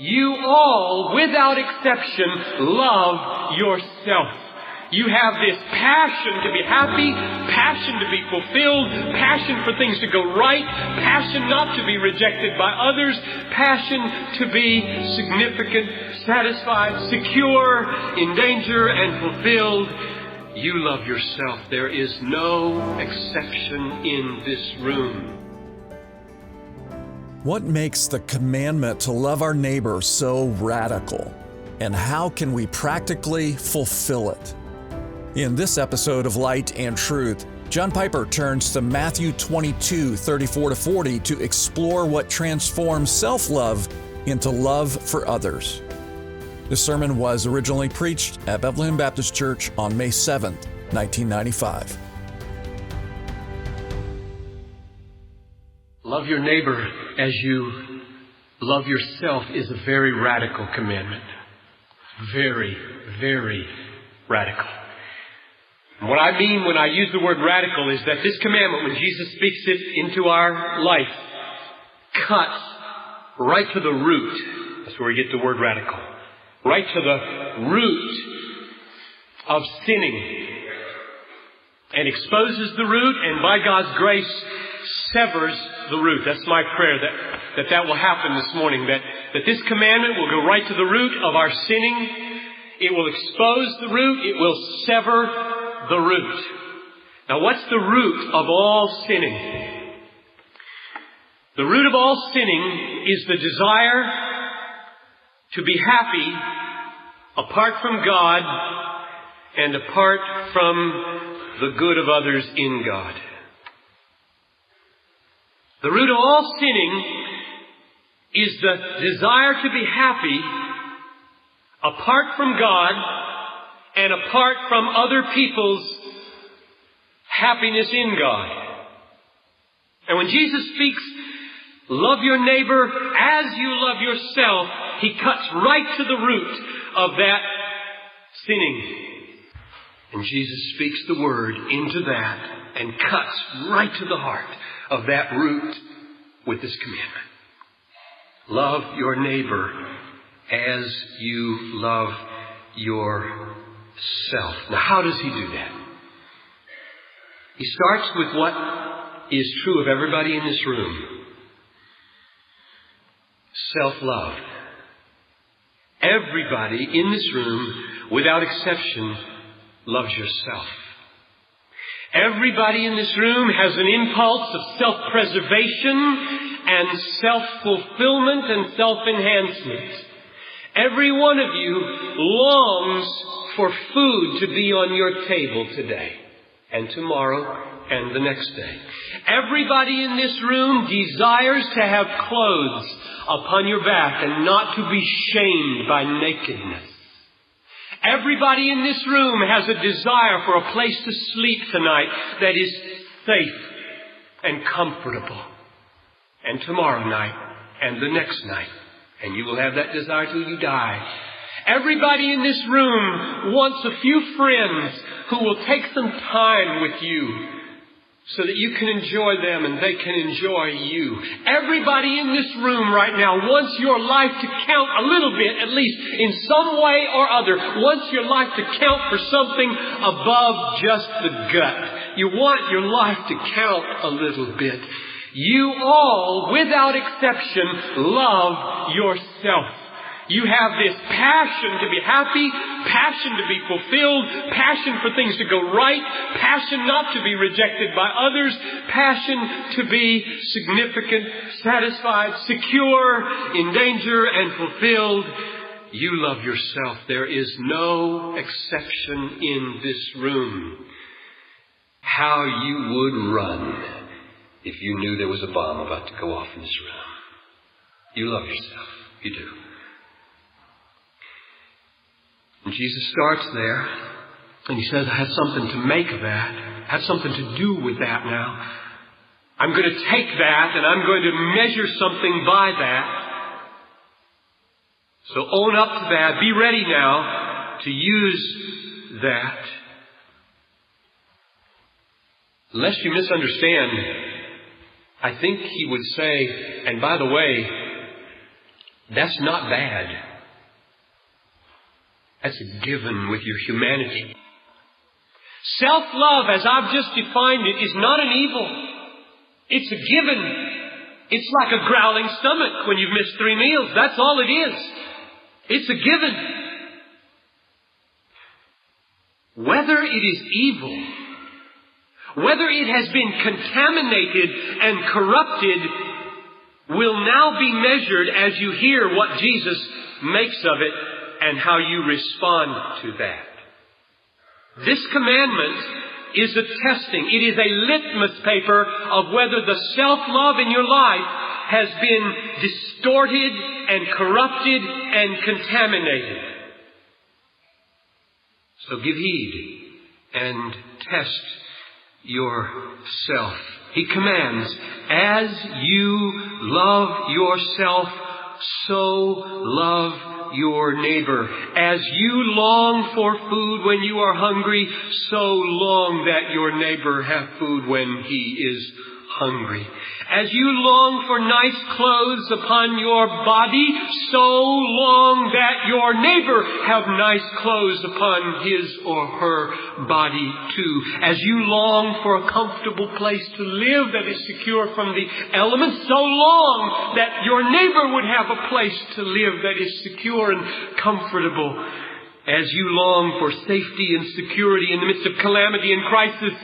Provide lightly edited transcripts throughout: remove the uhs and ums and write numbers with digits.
You all, without exception, love yourself. You have this passion to be happy, passion to be fulfilled, passion for things to go right, passion not to be rejected by others, passion to be significant, satisfied, secure, in danger, and fulfilled. You love yourself. There is no exception in this room. What makes the commandment to love our neighbor so radical? And how can we practically fulfill it? In this episode of Light and Truth, John Piper turns to Matthew 22:34-40 to explore what transforms self-love into love for others. This sermon was originally preached at Bethlehem Baptist Church on May 7th, 1995. Love your neighbor as you love yourself is a very radical commandment. Very, very radical. And what I mean when I use the word radical is that this commandment, when Jesus speaks it into our life, cuts right to the root. That's where we get the word radical. Right to the root of sinning. And exposes the root, and by God's grace, severs the root. That's my prayer, that will happen this morning, that this commandment will go right to the root of our sinning. It will expose the root. It will sever the root. Now, what's the root of all sinning? The root of all sinning is the desire to be happy apart from God and apart from the good of others in God. The root of all sinning is the desire to be happy apart from God and apart from other people's happiness in God. And when Jesus speaks, love your neighbor as you love yourself, He cuts right to the root of that sinning. And Jesus speaks the word into that and cuts right to the heart of that root with this commandment. Love your neighbor as you love yourself. Now, how does He do that? He starts with what is true of everybody in this room. Self-love. Everybody in this room, without exception, loves yourself. Everybody in this room has an impulse of self-preservation and self-fulfillment and self-enhancement. Every one of you longs for food to be on your table today and tomorrow and the next day. Everybody in this room desires to have clothes upon your back and not to be shamed by nakedness. Everybody in this room has a desire for a place to sleep tonight that is safe and comfortable. And tomorrow night and the next night. And you will have that desire till you die. Everybody in this room wants a few friends who will take some time with you so that you can enjoy them and they can enjoy you. Everybody in this room right now wants your life to count a little bit, at least in some way or other, wants your life to count for something above just the gut. You want your life to count a little bit. You all, without exception, love yourself. You have this passion to be happy, passion to be fulfilled, passion for things to go right, passion not to be rejected by others, passion to be significant, satisfied, secure, in danger, and fulfilled. You love yourself. There is no exception in this room. How you would run if you knew there was a bomb about to go off in this room. You love yourself. You do. And Jesus starts there, and He says, I have something to make of that. I have something to do with that now. I'm going to take that, and I'm going to measure something by that. So own up to that. Be ready now to use that. Lest you misunderstand, I think He would say, and by the way, That's not bad. That's a given with your humanity. Self-love, as I've just defined it, is not an evil. It's a given. It's like a growling stomach when you've missed 3 meals. That's all it is. It's a given. Whether it is evil, whether it has been contaminated and corrupted, will now be measured as you hear what Jesus makes of it and how you respond to that. This commandment is a testing. It is a litmus paper of whether the self-love in your life has been distorted and corrupted and contaminated. So give heed and test yourself. He commands, as you love yourself, so love your neighbor. As you long for food when you are hungry, so long that your neighbor have food when he is hungry. As you long for nice clothes upon your body, so long that your neighbor have nice clothes upon his or her body too. As you long for a comfortable place to live that is secure from the elements, so long that your neighbor would have a place to live that is secure and comfortable. As you long for safety and security in the midst of calamity and crisis,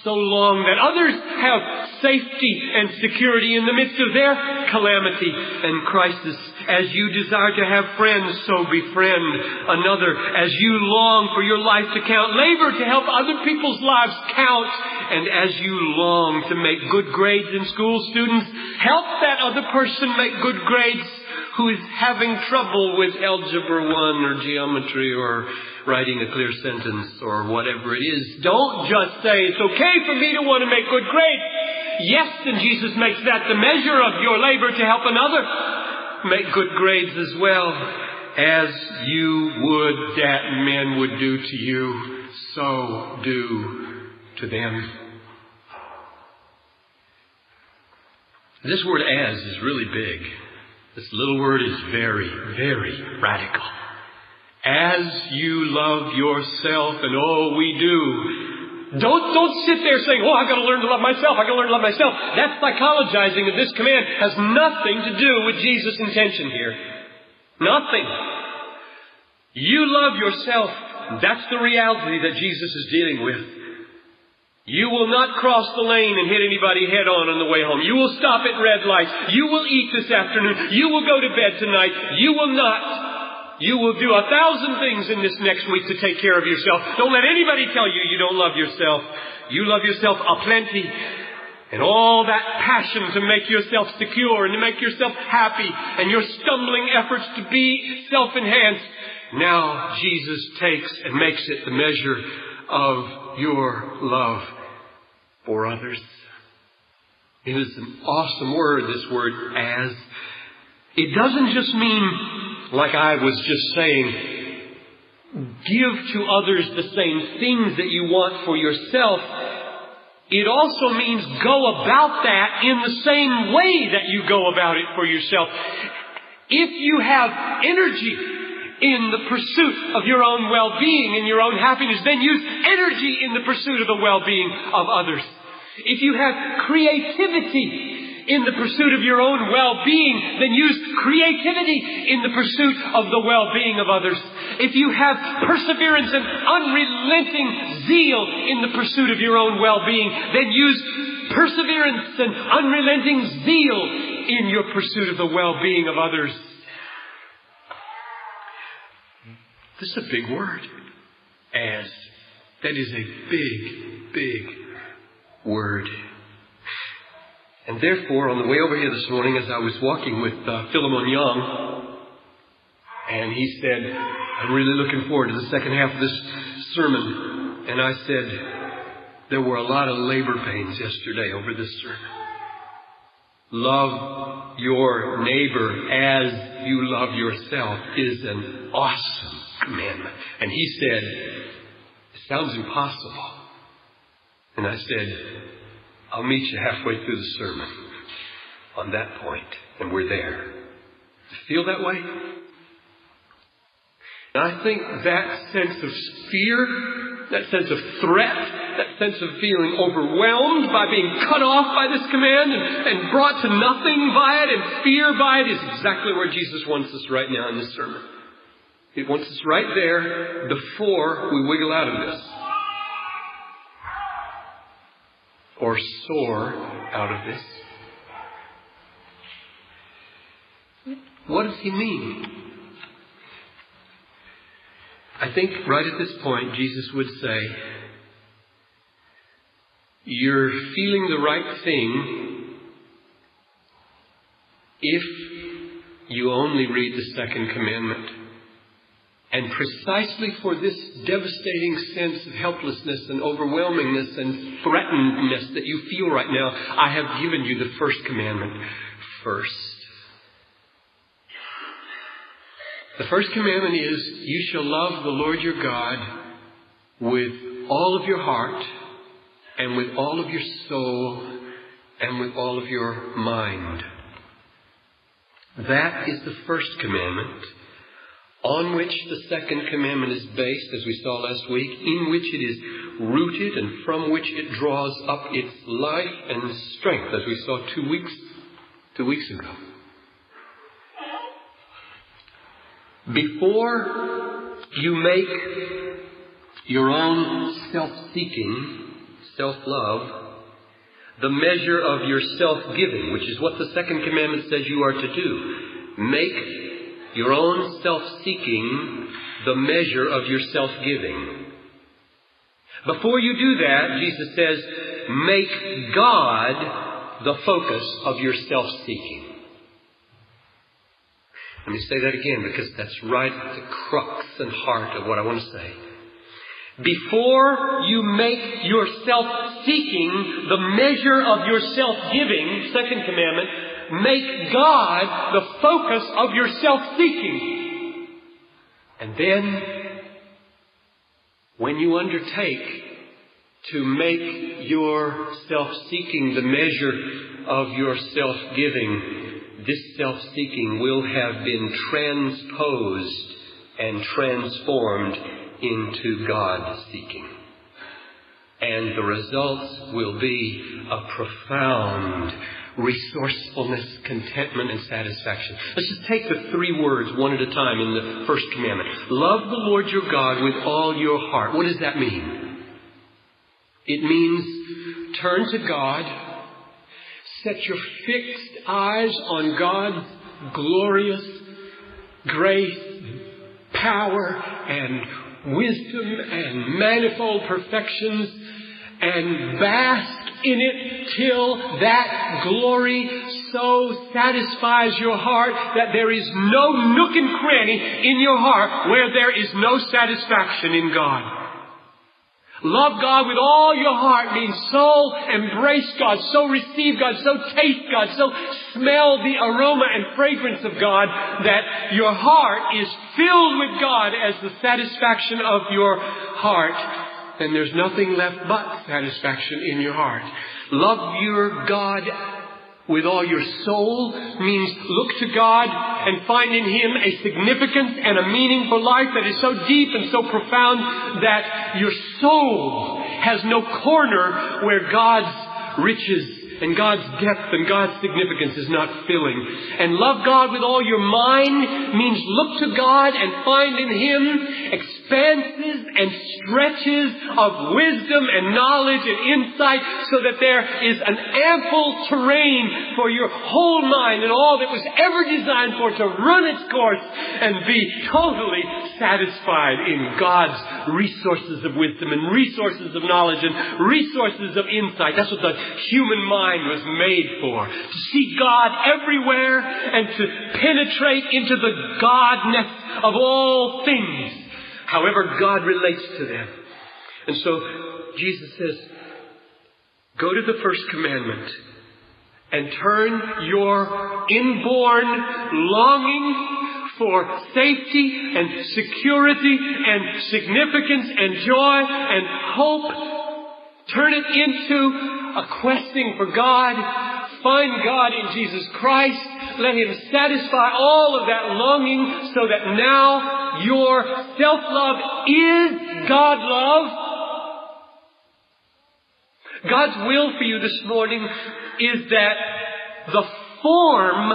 so long that others have safety and security in the midst of their calamity and crisis. As you desire to have friends, so befriend another. As you long for your life to count, labor to help other people's lives count. And as you long to make good grades in school, students, help that other person make good grades who is having trouble with Algebra 1 or geometry or writing a clear sentence or whatever it is. Don't just say, it's okay for me to want to make good grades. Yes, and Jesus makes that the measure of your labor to help another make good grades as well. As you would that men would do to you, so do to them. This word as is really big. This little word is very, very radical. As you love yourself, and oh, we do. Don't sit there saying, oh, I've got to learn to love myself. I've got to learn to love myself. That's psychologizing, and this command has nothing to do with Jesus' intention here. Nothing. You love yourself. That's the reality that Jesus is dealing with. You will not cross the lane and hit anybody head on the way home. You will stop at red lights. You will eat this afternoon. You will go to bed tonight. You will not. You will do 1,000 things in this next week to take care of yourself. Don't let anybody tell you you don't love yourself. You love yourself aplenty. And all that passion to make yourself secure and to make yourself happy and your stumbling efforts to be self-enhanced. Now Jesus takes and makes it the measure of your love for others. It is an awesome word, this word as. It doesn't just mean, like I was just saying, give to others the same things that you want for yourself. It also means go about that in the same way that you go about it for yourself. If you have energy in the pursuit of your own well-being and your own happiness, then use energy in the pursuit of the well-being of others. If you have creativity in the pursuit of your own well-being, then use creativity in the pursuit of the well-being of others. If you have perseverance and unrelenting zeal in the pursuit of your own well-being, then use perseverance and unrelenting zeal in your pursuit of the well-being of others. This is a big word. As. That is a big, big word. And therefore, on the way over here this morning, as I was walking with Philemon Young, and he said, I'm really looking forward to the second half of this sermon. And I said, there were a lot of labor pains yesterday over this sermon. Love your neighbor as you love yourself is an awesome commandment. And he said, it sounds impossible. And I said, I'll meet you halfway through the sermon on that point. And we're there. Feel that way? And I think that sense of fear, that sense of threat, that sense of feeling overwhelmed by being cut off by this command and brought to nothing by it and fear by it is exactly where Jesus wants us right now in this sermon. He wants us right there before we wiggle out of this. Or soar out of this. What does he mean? I think right at this point, Jesus would say, you're feeling the right thing if you only read the second commandment. And precisely for this devastating sense of helplessness and overwhelmingness and threatenedness that you feel right now, I have given you the first commandment first. The first commandment is, you shall love the Lord your God with all of your heart and with all of your soul and with all of your mind. That is the first commandment, on which the second commandment is based, as we saw last week, in which it is rooted and from which it draws up its life and strength, as we saw two weeks ago. Before you make your own self-seeking, self-love, the measure of your self-giving, which is what the second commandment says you are to do. Make your own self-seeking the measure of your self-giving. Before you do that, Jesus says, make God the focus of your self-seeking. Let me say that again, because that's right at the crux and heart of what I want to say. Before you make your self-seeking the measure of your self-giving, second commandment, make God the focus of your self-seeking. And then, when you undertake to make your self-seeking the measure of your self-giving, this self-seeking will have been transposed and transformed into God-seeking. And the results will be a profound resourcefulness, contentment, and satisfaction. Let's just take the three words one at a time in the first commandment. Love the Lord your God with all your heart. What does that mean? It means turn to God. Set your fixed eyes on God's glorious grace, power, and wisdom, and manifold perfections, and bask in it till that glory so satisfies your heart that there is no nook and cranny in your heart where there is no satisfaction in God. Love God with all your heart means so embrace God, so receive God, so taste God, so smell the aroma and fragrance of God that your heart is filled with God as the satisfaction of your heart. And there's nothing left but satisfaction in your heart. Love your God with all your soul means look to God and find in Him a significance and a meaning for life that is so deep and so profound that your soul has no corner where God's riches and God's depth and God's significance is not filling. And love God with all your mind means look to God and find in Him expanses and stretches of wisdom and knowledge and insight so that there is an ample terrain for your whole mind and all that was ever designed for to run its course and be totally satisfied in God's resources of wisdom and resources of knowledge and resources of insight. That's what the human mind was made for. To see God everywhere and to penetrate into the Godness of all things, however God relates to them. And so Jesus says, go to the first commandment and turn your inborn longing for safety and security and significance and joy and hope, turn it into a questing for God Find God in Jesus Christ. Let Him satisfy all of that longing so that now your self-love is God-love. God's will for you this morning is that the form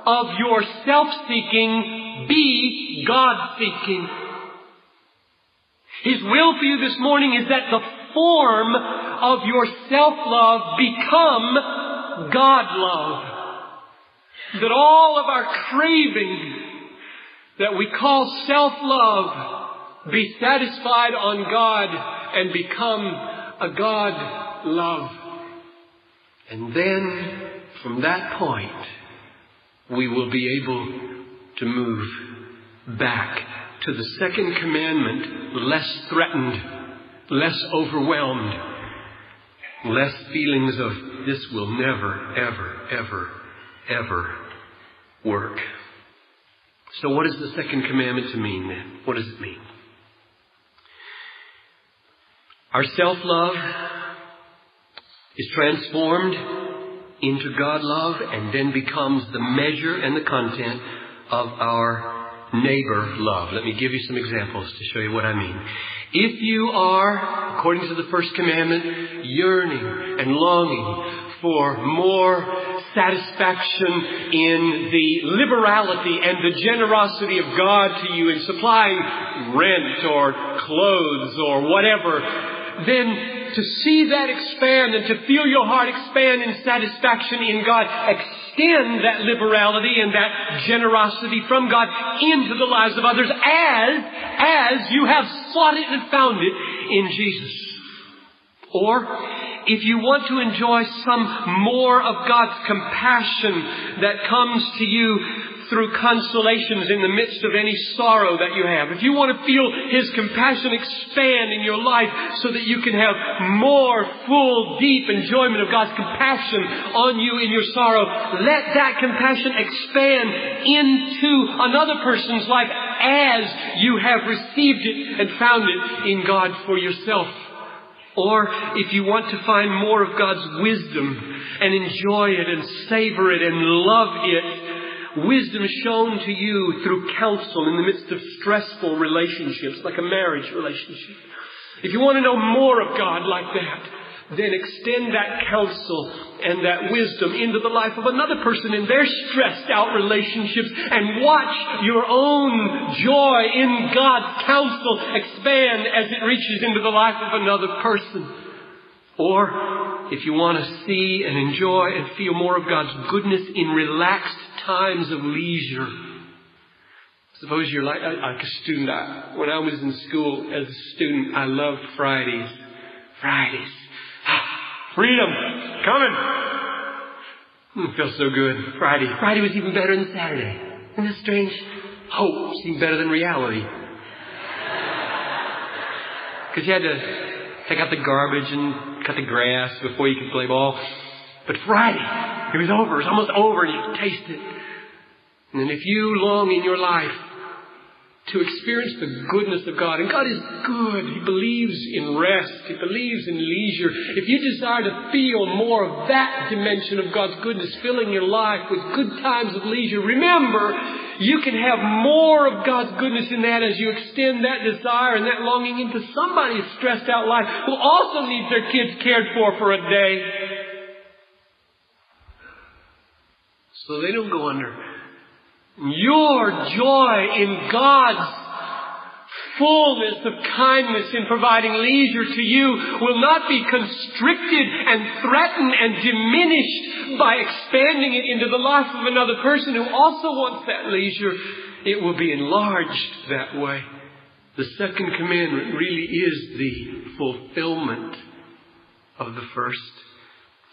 of your self-seeking be God-seeking. His will for you this morning is that the form of your self-love become God-love. That all of our craving that we call self-love be satisfied on God and become a God-love. And then, from that point, we will be able to move back to the second commandment, less threatened, less overwhelmed, less feelings of this will never, ever, ever, ever work. So what is the second commandment to mean then? What does it mean? Our self-love is transformed into God-love and then becomes the measure and the content of our neighbor love. Let me give you some examples to show you what I mean. If you are, according to the first commandment, yearning and longing for more satisfaction in the liberality and the generosity of God to you in supplying rent or clothes or whatever, then to see that expand and to feel your heart expand in satisfaction in God, extend that liberality and that generosity from God into the lives of others as you have sought it and found it in Jesus. Or, if you want to enjoy some more of God's compassion that comes to you through consolations in the midst of any sorrow that you have, if you want to feel His compassion expand in your life so that you can have more full, deep enjoyment of God's compassion on you in your sorrow, let that compassion expand into another person's life as you have received it and found it in God for yourself. Or if you want to find more of God's wisdom and enjoy it and savor it and love it, wisdom shown to you through counsel in the midst of stressful relationships, like a marriage relationship. If you want to know more of God like that, then extend that counsel and that wisdom into the life of another person in their stressed out relationships, and watch your own joy in God's counsel expand as it reaches into the life of another person. Or if you want to see and enjoy and feel more of God's goodness in relaxed times of leisure. Suppose you're like a student. When I was in school as a student, I loved Fridays. Freedom! Coming! It feels so good. Friday was even better than Saturday. Isn't that strange? Hope seemed better than reality. Because you had to take out the garbage and cut the grass before you could play ball. But Friday, it was over. It was almost over, and you could taste it. And then if you long in your life to experience the goodness of God, and God is good. He believes in rest. He believes in leisure. If you desire to feel more of that dimension of God's goodness filling your life with good times of leisure, remember, you can have more of God's goodness in that as you extend that desire and that longing into somebody's stressed out life who also needs their kids cared for a day, so they don't go under. Your joy in God's fullness of kindness in providing leisure to you will not be constricted and threatened and diminished by expanding it into the life of another person who also wants that leisure. It will be enlarged that way. The second commandment really is the fulfillment of the first.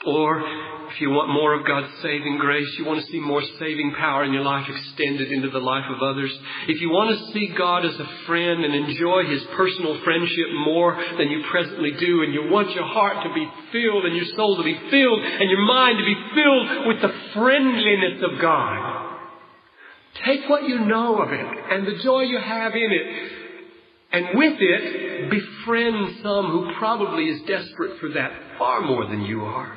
Or, if you want more of God's saving grace, you want to see more saving power in your life extended into the life of others. If you want to see God as a friend and enjoy His personal friendship more than you presently do, and you want your heart to be filled and your soul to be filled and your mind to be filled with the friendliness of God, take what you know of it and the joy you have in it, and with it, befriend some who probably is desperate for that far more than you are.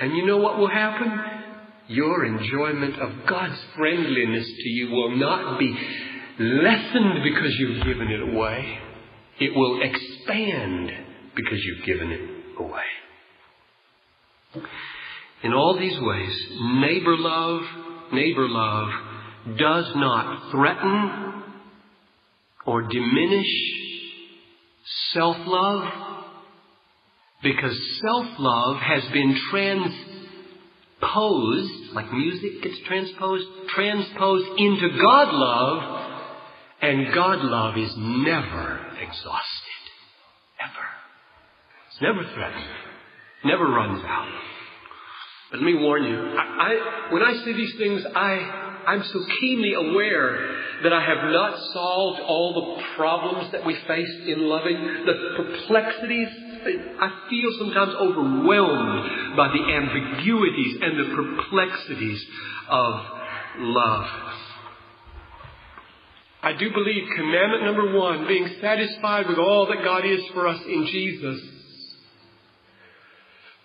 And you know what will happen? Your enjoyment of God's friendliness to you will not be lessened because you've given it away. It will expand because you've given it away. In all these ways, neighbor love does not threaten or diminish self-love, because self-love has been transposed, like music gets transposed into God love, and God love is never exhausted. Ever. It's never threatened. Never runs out. But let me warn you, when I say these things, I'm so keenly aware that I have not solved all the problems that we face in loving, the perplexities. I feel sometimes overwhelmed by the ambiguities and the perplexities of love. I do believe commandment number 1, being satisfied with all that God is for us in Jesus,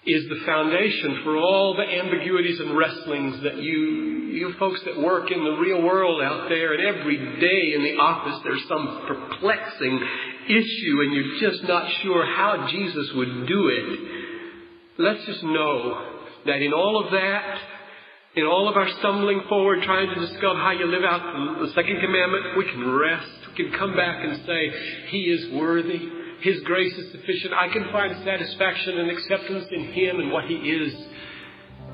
is the foundation for all the ambiguities and wrestlings that you folks that work in the real world out there, and every day in the office there's some perplexing issue and you're just not sure how Jesus would do it. Let's just know that in all of that, in all of our stumbling forward, trying to discover how you live out the second commandment, we can rest. We can come back and say, He is worthy. His grace is sufficient. I can find satisfaction and acceptance in Him and what He is,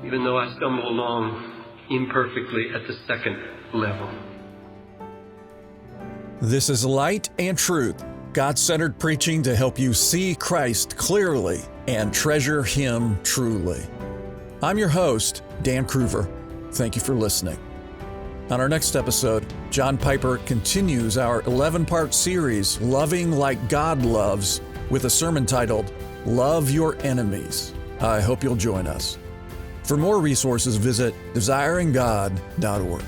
even though I stumble along imperfectly at the second level. This is Light and Truth, God-centered preaching to help you see Christ clearly and treasure Him truly. I'm your host, Dan Kruver. Thank you for listening. On our next episode, John Piper continues our 11-part series, Loving Like God Loves, with a sermon titled, Love Your Enemies. I hope you'll join us. For more resources, visit desiringgod.org.